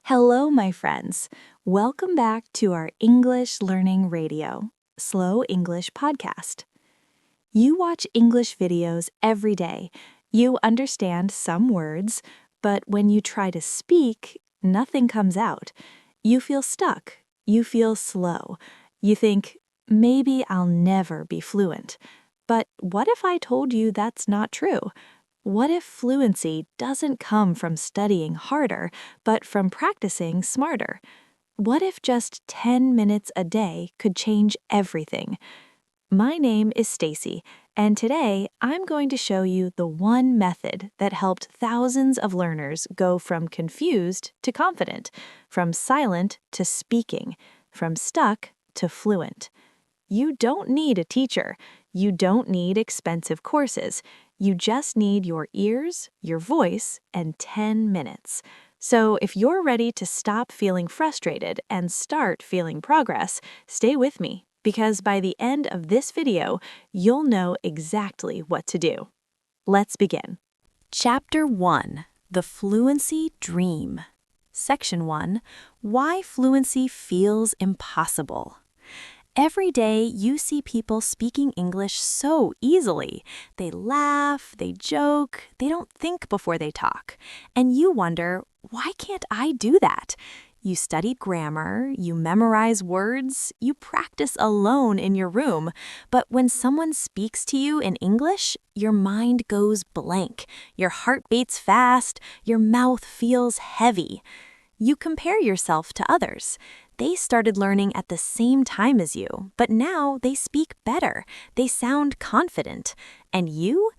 Hello, my friends. Welcome back to our English Learning Radio, Slow English podcast. You watch English videos every day. You understand some words, but when you try to speak, nothing comes out. You feel stuck. You feel slow. You think, maybe I'll never be fluent. But what if I told you that's not true? What if fluency doesn't come from studying harder, but from practicing smarter? What if just 10 minutes a day could change everything? My name is Stacy, and today I'm going to show you the one method that helped thousands of learners go from confused to confident, from silent to speaking, from stuck to fluent. You don't need a teacher. You don't need expensive courses. You just need your ears, your voice, and 10 minutes. So if you're ready to stop feeling frustrated and start feeling progress, stay with me, because by the end of this video, you'll know exactly what to do. Let's begin. Chapter 1, The Fluency Dream. Section 1, Why Fluency Feels Impossible. Every day, you see people speaking English so easily. They laugh, they joke, they don't think before they talk. And you wonder, why can't I do that? You study grammar, you memorize words, you practice alone in your room. But when someone speaks to you in English, your mind goes blank. Your heart beats fast, your mouth feels heavy. You compare yourself to others. They started learning at the same time as you, but now they speak better. They sound confident. And you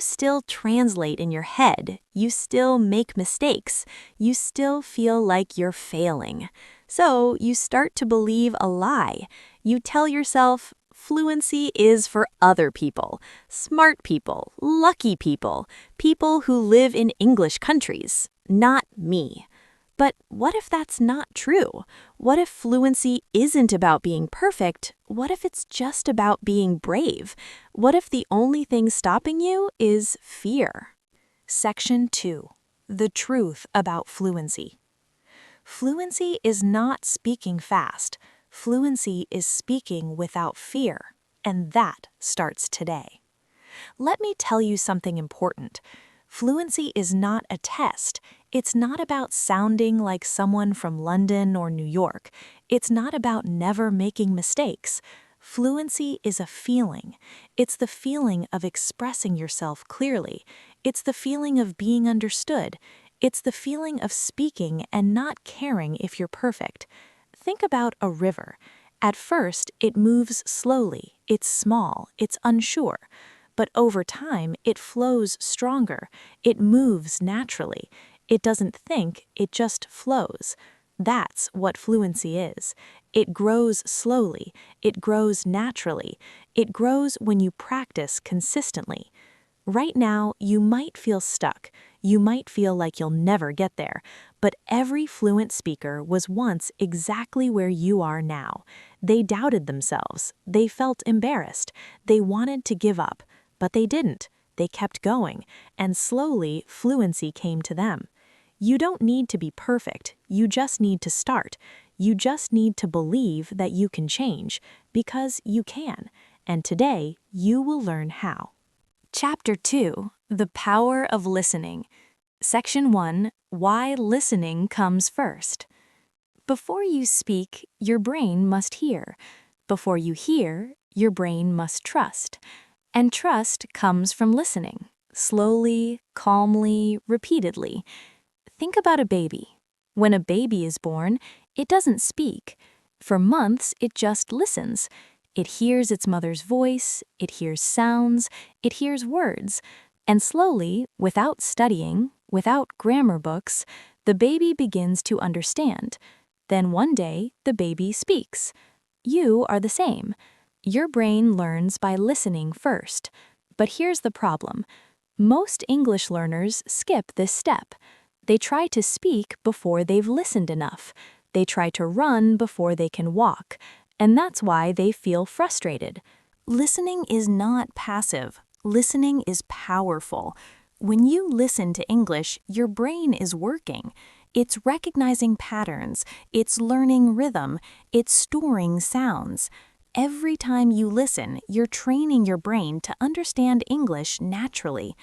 still translate in your head. You still make mistakes. You still feel like you're failing. So you start to believe a lie. You tell yourself, fluency is for other people, smart people, lucky people, people who live in English countries, not me. But what if that's not true? What if fluency isn't about being perfect? What if it's just about being brave? What if the only thing stopping you is fear? Section 2. The truth about fluency. Fluency is not speaking fast. Fluency is speaking without fear. And that starts today. Let me tell you something important. Fluency is not a test. It's not about sounding like someone from London or New York. It's not about never making mistakes. Fluency is a feeling. It's the feeling of expressing yourself clearly. It's the feeling of being understood. It's the feeling of speaking and not caring if you're perfect. Think about a river. At first, it moves slowly. It's small. It's unsure. But over time, it flows stronger. It moves naturally. It doesn't think, it just flows. That's what fluency is. It grows slowly. It grows naturally. It grows when you practice consistently. Right now, you might feel stuck. You might feel like you'll never get there. But every fluent speaker was once exactly where you are now. They doubted themselves. They felt embarrassed. They wanted to give up. But they didn't. They kept going, and slowly fluency came to them. You don't need to be perfect. You just need to start. You just need to believe that you can change, because you can. And today, you will learn how. Chapter 2, The Power of Listening. Section 1, Why Listening Comes First. Before you speak, your brain must hear. Before you hear, your brain must trust. And trust comes from listening, slowly, calmly, repeatedly. Think about a baby. When a baby is born, it doesn't speak. For months, it just listens. It hears its mother's voice, it hears sounds, it hears words. And slowly, without studying, without grammar books, the baby begins to understand. Then one day, the baby speaks. You are the same. Your brain learns by listening first. But here's the problem. Most English learners skip this step. They try to speak before they've listened enough. They try to run before they can walk. And that's why they feel frustrated. Listening is not passive. Listening is powerful. When you listen to English, your brain is working. It's recognizing patterns, it's learning rhythm, it's storing sounds. Every time you listen, you're training your brain to understand English naturally.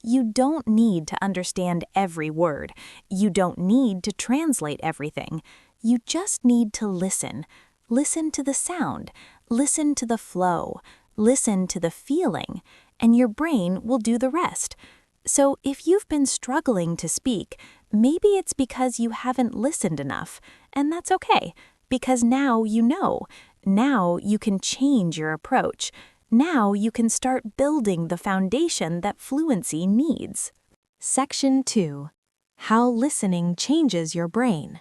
You don't need to understand every word. You don't need to translate everything. You just need to listen. Listen to the sound. Listen to the flow. Listen to the feeling. And your brain will do the rest. So if you've been struggling to speak, maybe it's because you haven't listened enough. And that's okay, because now you know. Now you can change your approach. Now you can start building the foundation that fluency needs. Section 2. How listening changes your brain.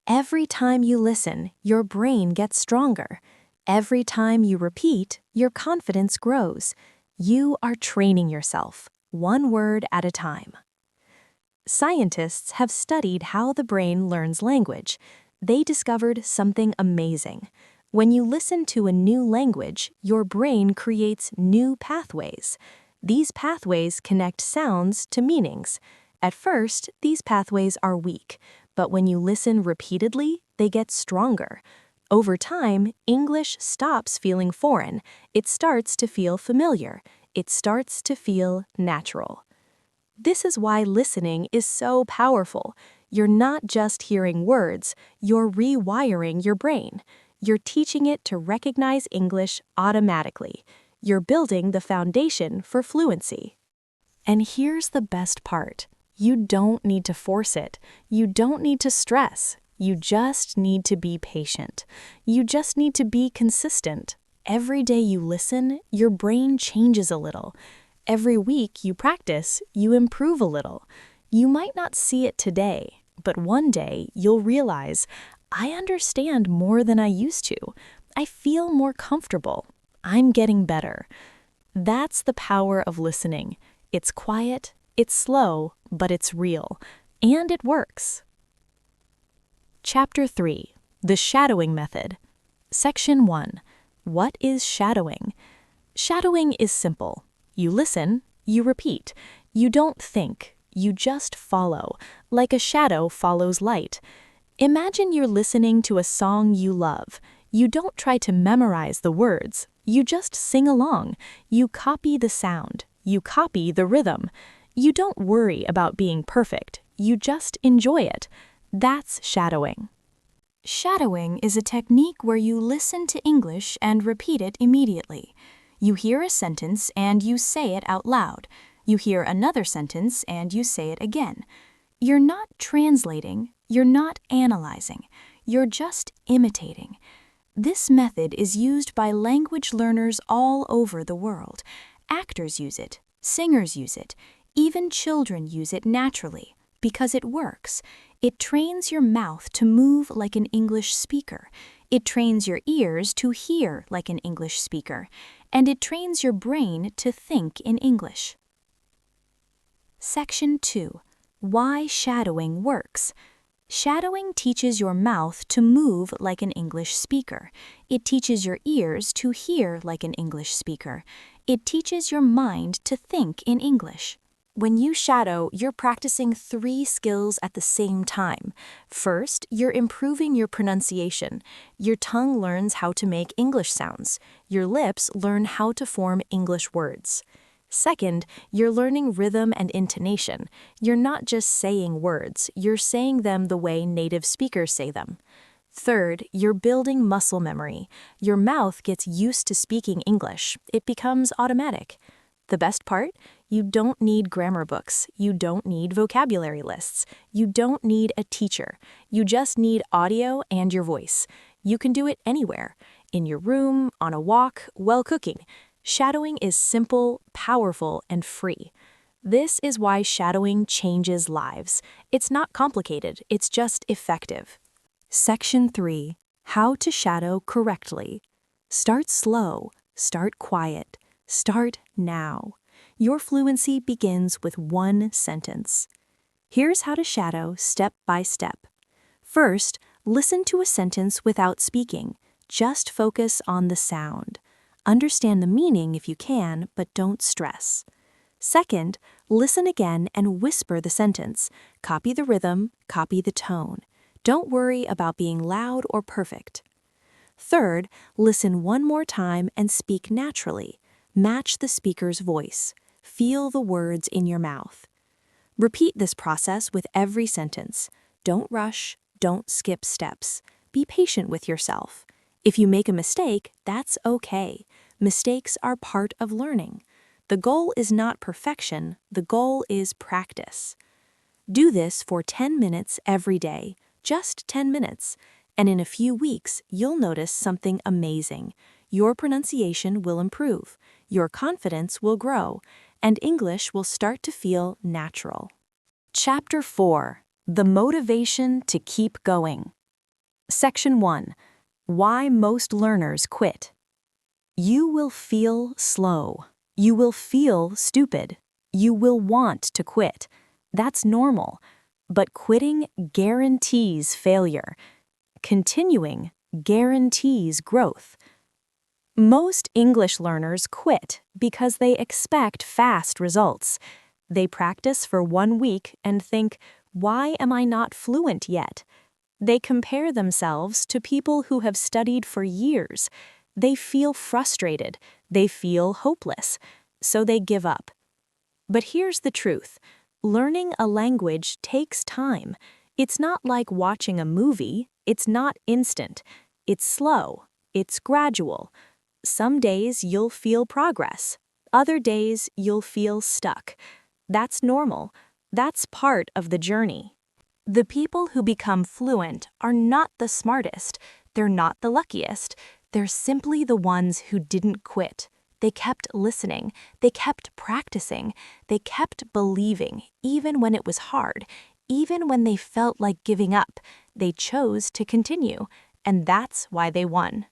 Every time you listen, your brain gets stronger. Every time you repeat, your confidence grows. You are training yourself, one word at a time. Scientists have studied how the brain learns language. They discovered something amazing. When you listen to a new language, your brain creates new pathways. These pathways connect sounds to meanings. At first, these pathways are weak, but when you listen repeatedly, they get stronger. Over time, English stops feeling foreign. It starts to feel familiar. It starts to feel natural. This is why listening is so powerful. You're not just hearing words, you're rewiring your brain. You're teaching it to recognize English automatically. You're building the foundation for fluency. And here's the best part. You don't need to force it. You don't need to stress. You just need to be patient. You just need to be consistent. Every day you listen, your brain changes a little. Every week you practice, you improve a little. You might not see it today, but one day you'll realize, I understand more than I used to. I feel more comfortable. I'm getting better. That's the power of listening. It's quiet, it's slow, but it's real. And it works. Chapter 3. The Shadowing Method. Section 1. What is shadowing? Shadowing is simple. You listen, you repeat. You don't think, you just follow, like a shadow follows light. Imagine you're listening to a song you love. You don't try to memorize the words. You just sing along. You copy the sound. You copy the rhythm. You don't worry about being perfect. You just enjoy it. That's shadowing. Shadowing is a technique where you listen to English and repeat it immediately. You hear a sentence and you say it out loud. You hear another sentence and you say it again. You're not translating. You're not analyzing. You're just imitating. This method is used by language learners all over the world. Actors use it. Singers use it. Even children use it naturally because it works. It trains your mouth to move like an English speaker. It trains your ears to hear like an English speaker. And it trains your brain to think in English. Section 2. Why shadowing works. Shadowing teaches your mouth to move like an English speaker. It teaches your ears to hear like an English speaker. It teaches your mind to think in English. When you shadow, you're practicing 3 skills at the same time. First, you're improving your pronunciation. Your tongue learns how to make English sounds. Your lips learn how to form English words. Second, you're learning rhythm and intonation. You're not just saying words, you're saying them the way native speakers say them. Third, you're building muscle memory. Your mouth gets used to speaking English. It becomes automatic. The best part? You don't need grammar books. You don't need vocabulary lists. You don't need a teacher. You just need audio and your voice. You can do it anywhere, in your room, on a walk, while cooking. Shadowing is simple, powerful, and free. This is why shadowing changes lives. It's not complicated, it's just effective. Section 3. How to shadow correctly. Start slow, start quiet, start now. Your fluency begins with one sentence. Here's how to shadow step by step. First, listen to a sentence without speaking. Just focus on the sound. Understand the meaning if you can, but don't stress. Second, listen again and whisper the sentence. Copy the rhythm, copy the tone. Don't worry about being loud or perfect. Third, listen one more time and speak naturally. Match the speaker's voice. Feel the words in your mouth. Repeat this process with every sentence. Don't rush, don't skip steps. Be patient with yourself. If you make a mistake, that's okay. Mistakes are part of learning. The goal is not perfection, the goal is practice. Do this for 10 minutes every day, just 10 minutes, and in a few weeks, you'll notice something amazing. Your pronunciation will improve, your confidence will grow, and English will start to feel natural. Chapter 4. The Motivation to Keep Going. Section 1. Why Most Learners Quit. You will feel slow. You will feel stupid. You will want to quit. That's normal. But quitting guarantees failure. Continuing guarantees growth. Most English learners quit because they expect fast results. They practice for 1 week and think, why am I not fluent yet? They compare themselves to people who have studied for years. They feel frustrated. They feel hopeless. So they give up. But here's the truth. Learning a language takes time. It's not like watching a movie. It's not instant. It's slow. It's gradual. Some days you'll feel progress. Other days you'll feel stuck. That's normal. That's part of the journey. The people who become fluent are not the smartest. They're not the luckiest. They're simply the ones who didn't quit. They kept listening. They kept practicing. They kept believing, even when it was hard, even when they felt like giving up. They chose to continue, and that's why they won.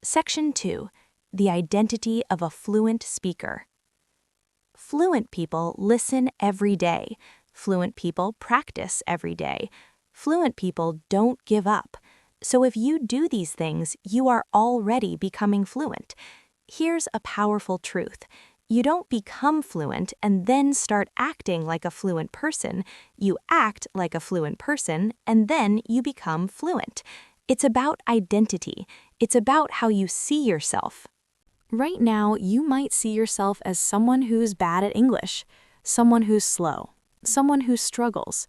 Section 2. The Identity of a Fluent Speaker. Fluent people listen every day. Fluent people practice every day. Fluent people don't give up. So if you do these things, you are already becoming fluent. Here's a powerful truth. You don't become fluent and then start acting like a fluent person. You act like a fluent person and then you become fluent. It's about identity. It's about how you see yourself. Right now, you might see yourself as someone who's bad at English, someone who's slow, someone who struggles.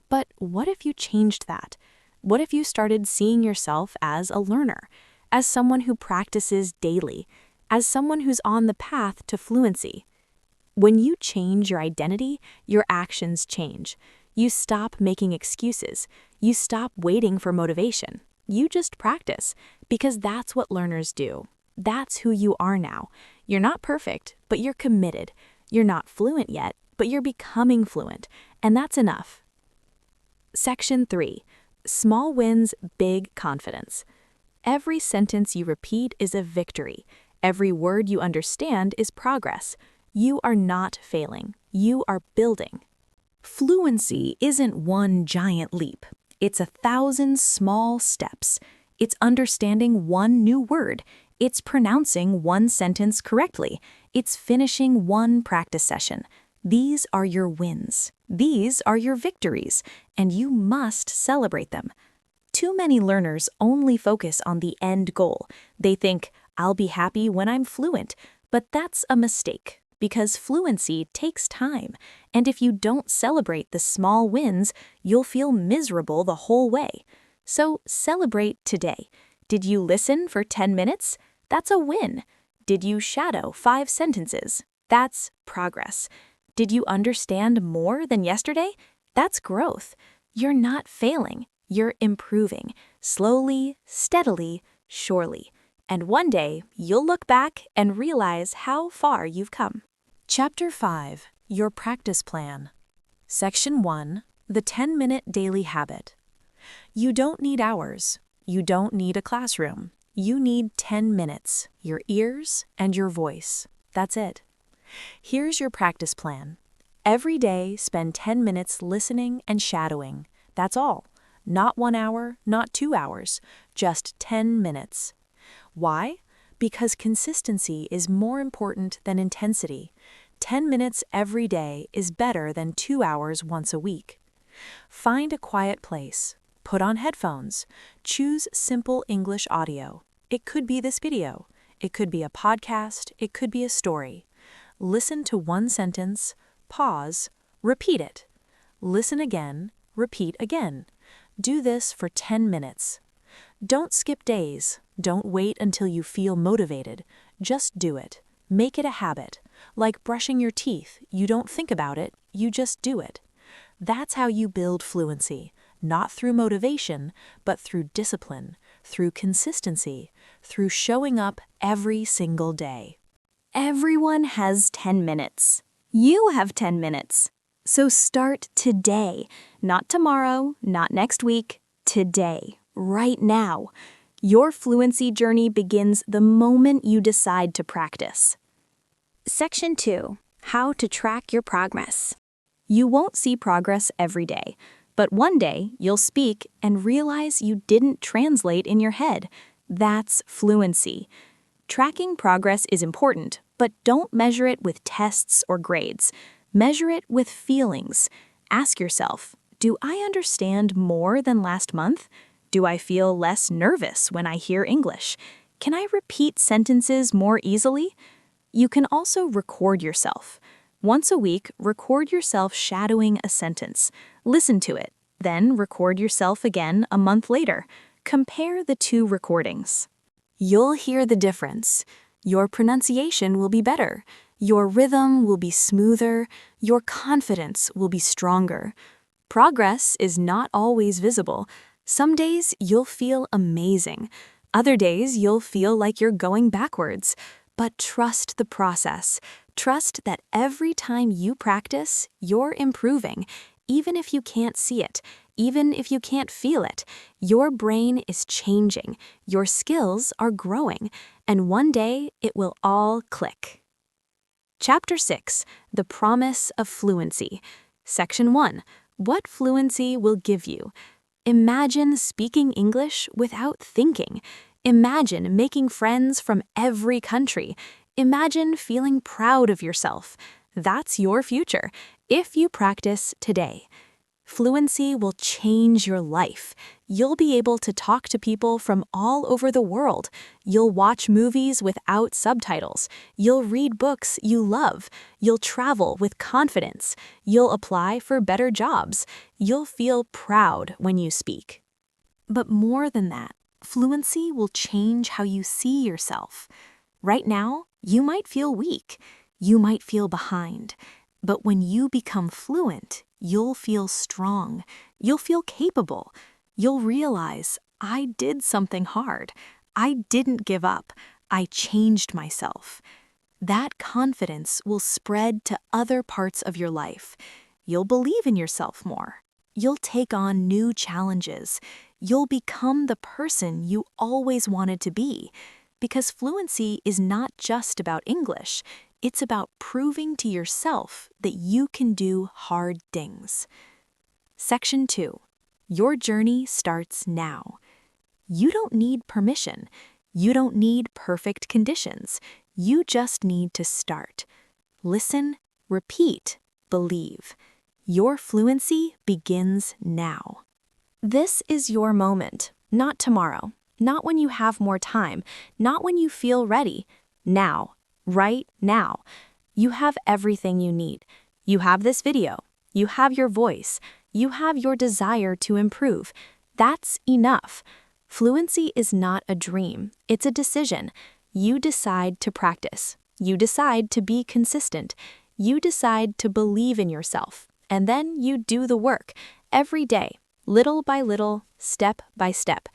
But what if you changed that? What if you started seeing yourself as a learner, as someone who practices daily, as someone who's on the path to fluency? When you change your identity, your actions change. You stop making excuses. You stop waiting for motivation. You just practice, because that's what learners do. That's who you are now. You're not perfect, but you're committed. You're not fluent yet, but you're becoming fluent, and that's enough. Section 3. Small wins, big confidence. Every sentence you repeat is a victory. Every word you understand is progress. You are not failing. You are building. Fluency isn't one giant leap. It's 1,000 small steps. It's understanding one new word. It's pronouncing one sentence correctly. It's finishing one practice session. These are your wins. These are your victories, and you must celebrate them. Too many learners only focus on the end goal. They think, I'll be happy when I'm fluent, but that's a mistake, because fluency takes time, and if you don't celebrate the small wins, you'll feel miserable the whole way. So celebrate today. Did you listen for 10 minutes? That's a win. Did you shadow 5 sentences? That's progress. Did you understand more than yesterday? That's growth. You're not failing. You're improving. Slowly, steadily, surely. And one day, you'll look back and realize how far you've come. Chapter 5. Your Practice Plan. Section 1. The 10-minute daily habit. You don't need hours. You don't need a classroom. You need 10 minutes, your ears and your voice. That's it. Here's your practice plan. Every day, spend 10 minutes listening and shadowing. That's all. Not 1 hour, not 2 hours, just 10 minutes. Why? Because consistency is more important than intensity. 10 minutes every day is better than 2 hours once a week. Find a quiet place. Put on headphones. Choose simple English audio. It could be this video. It could be a podcast. It could be a story. Listen to one sentence, pause, repeat it. Listen again, repeat again. Do this for 10 minutes. Don't skip days. Don't wait until you feel motivated. Just do it. Make it a habit. Like brushing your teeth, you don't think about it, you just do it. That's how you build fluency, not through motivation, but through discipline, through consistency, through showing up every single day. Everyone has 10 minutes. You have 10 minutes. So start today, not tomorrow, not next week, today, right now. Your fluency journey begins the moment you decide to practice. Section 2. How to track your progress. You won't see progress every day, but one day you'll speak and realize you didn't translate in your head. That's fluency. Tracking progress is important, but don't measure it with tests or grades. Measure it with feelings. Ask yourself, do I understand more than last month? Do I feel less nervous when I hear English? Can I repeat sentences more easily? You can also record yourself. Once a week, record yourself shadowing a sentence. Listen to it. Then record yourself again a month later. Compare the two recordings. You'll hear the difference. Your pronunciation will be better. Your rhythm will be smoother. Your confidence will be stronger. Progress is not always visible. Some days you'll feel amazing. Other days you'll feel like you're going backwards. But trust the process. Trust that every time you practice, you're improving. Even if you can't see it, even if you can't feel it, your brain is changing. Your skills are growing. And one day, it will all click. Chapter 6. The Promise of Fluency. Section 1. What fluency will give you? Imagine speaking English without thinking. Imagine making friends from every country. Imagine feeling proud of yourself. That's your future, if you practice today. Fluency will change your life. You'll be able to talk to people from all over the world. You'll watch movies without subtitles. You'll read books you love. You'll travel with confidence. You'll apply for better jobs. You'll feel proud when you speak. But more than that, fluency will change how you see yourself. Right now, you might feel weak. You might feel behind. But when you become fluent, you'll feel strong. You'll feel capable. You'll realize, I did something hard. I didn't give up. I changed myself. That confidence will spread to other parts of your life. You'll believe in yourself more. You'll take on new challenges. You'll become the person you always wanted to be. Because fluency is not just about English. It's about proving to yourself that you can do hard things. Section 2. Your journey starts now. You don't need permission. You don't need perfect conditions. You just need to start. Listen, repeat, believe. Your fluency begins now. This is your moment, not tomorrow, not when you have more time, not when you feel ready. Now, right now. You have everything you need. You have this video. You have your voice. You have your desire to improve. That's enough. Fluency is not a dream. It's a decision. You decide to practice. You decide to be consistent. You decide to believe in yourself. And then you do the work every day, little by little, step by step.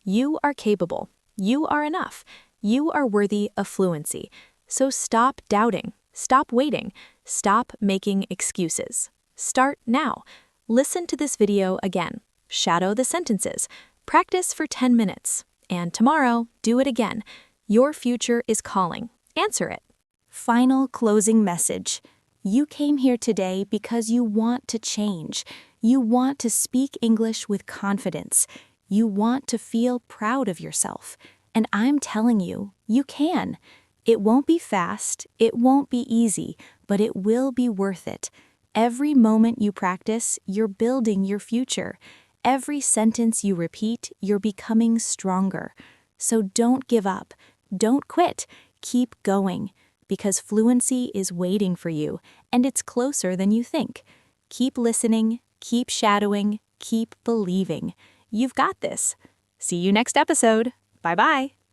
You are capable. You are enough. You are worthy of fluency. So stop doubting. Stop waiting. Stop making excuses. Start now. Listen to this video again. Shadow the sentences. Practice for 10 minutes. And tomorrow, do it again. Your future is calling. Answer it. Final closing message. You came here today because you want to change. You want to speak English with confidence. You want to feel proud of yourself. And I'm telling you, you can. It won't be fast, it won't be easy, but it will be worth it. Every moment you practice, you're building your future. Every sentence you repeat, you're becoming stronger. So don't give up. Don't quit. Keep going, because fluency is waiting for you, and it's closer than you think. Keep listening, keep shadowing, keep believing. You've got this. See you next episode. Bye-bye.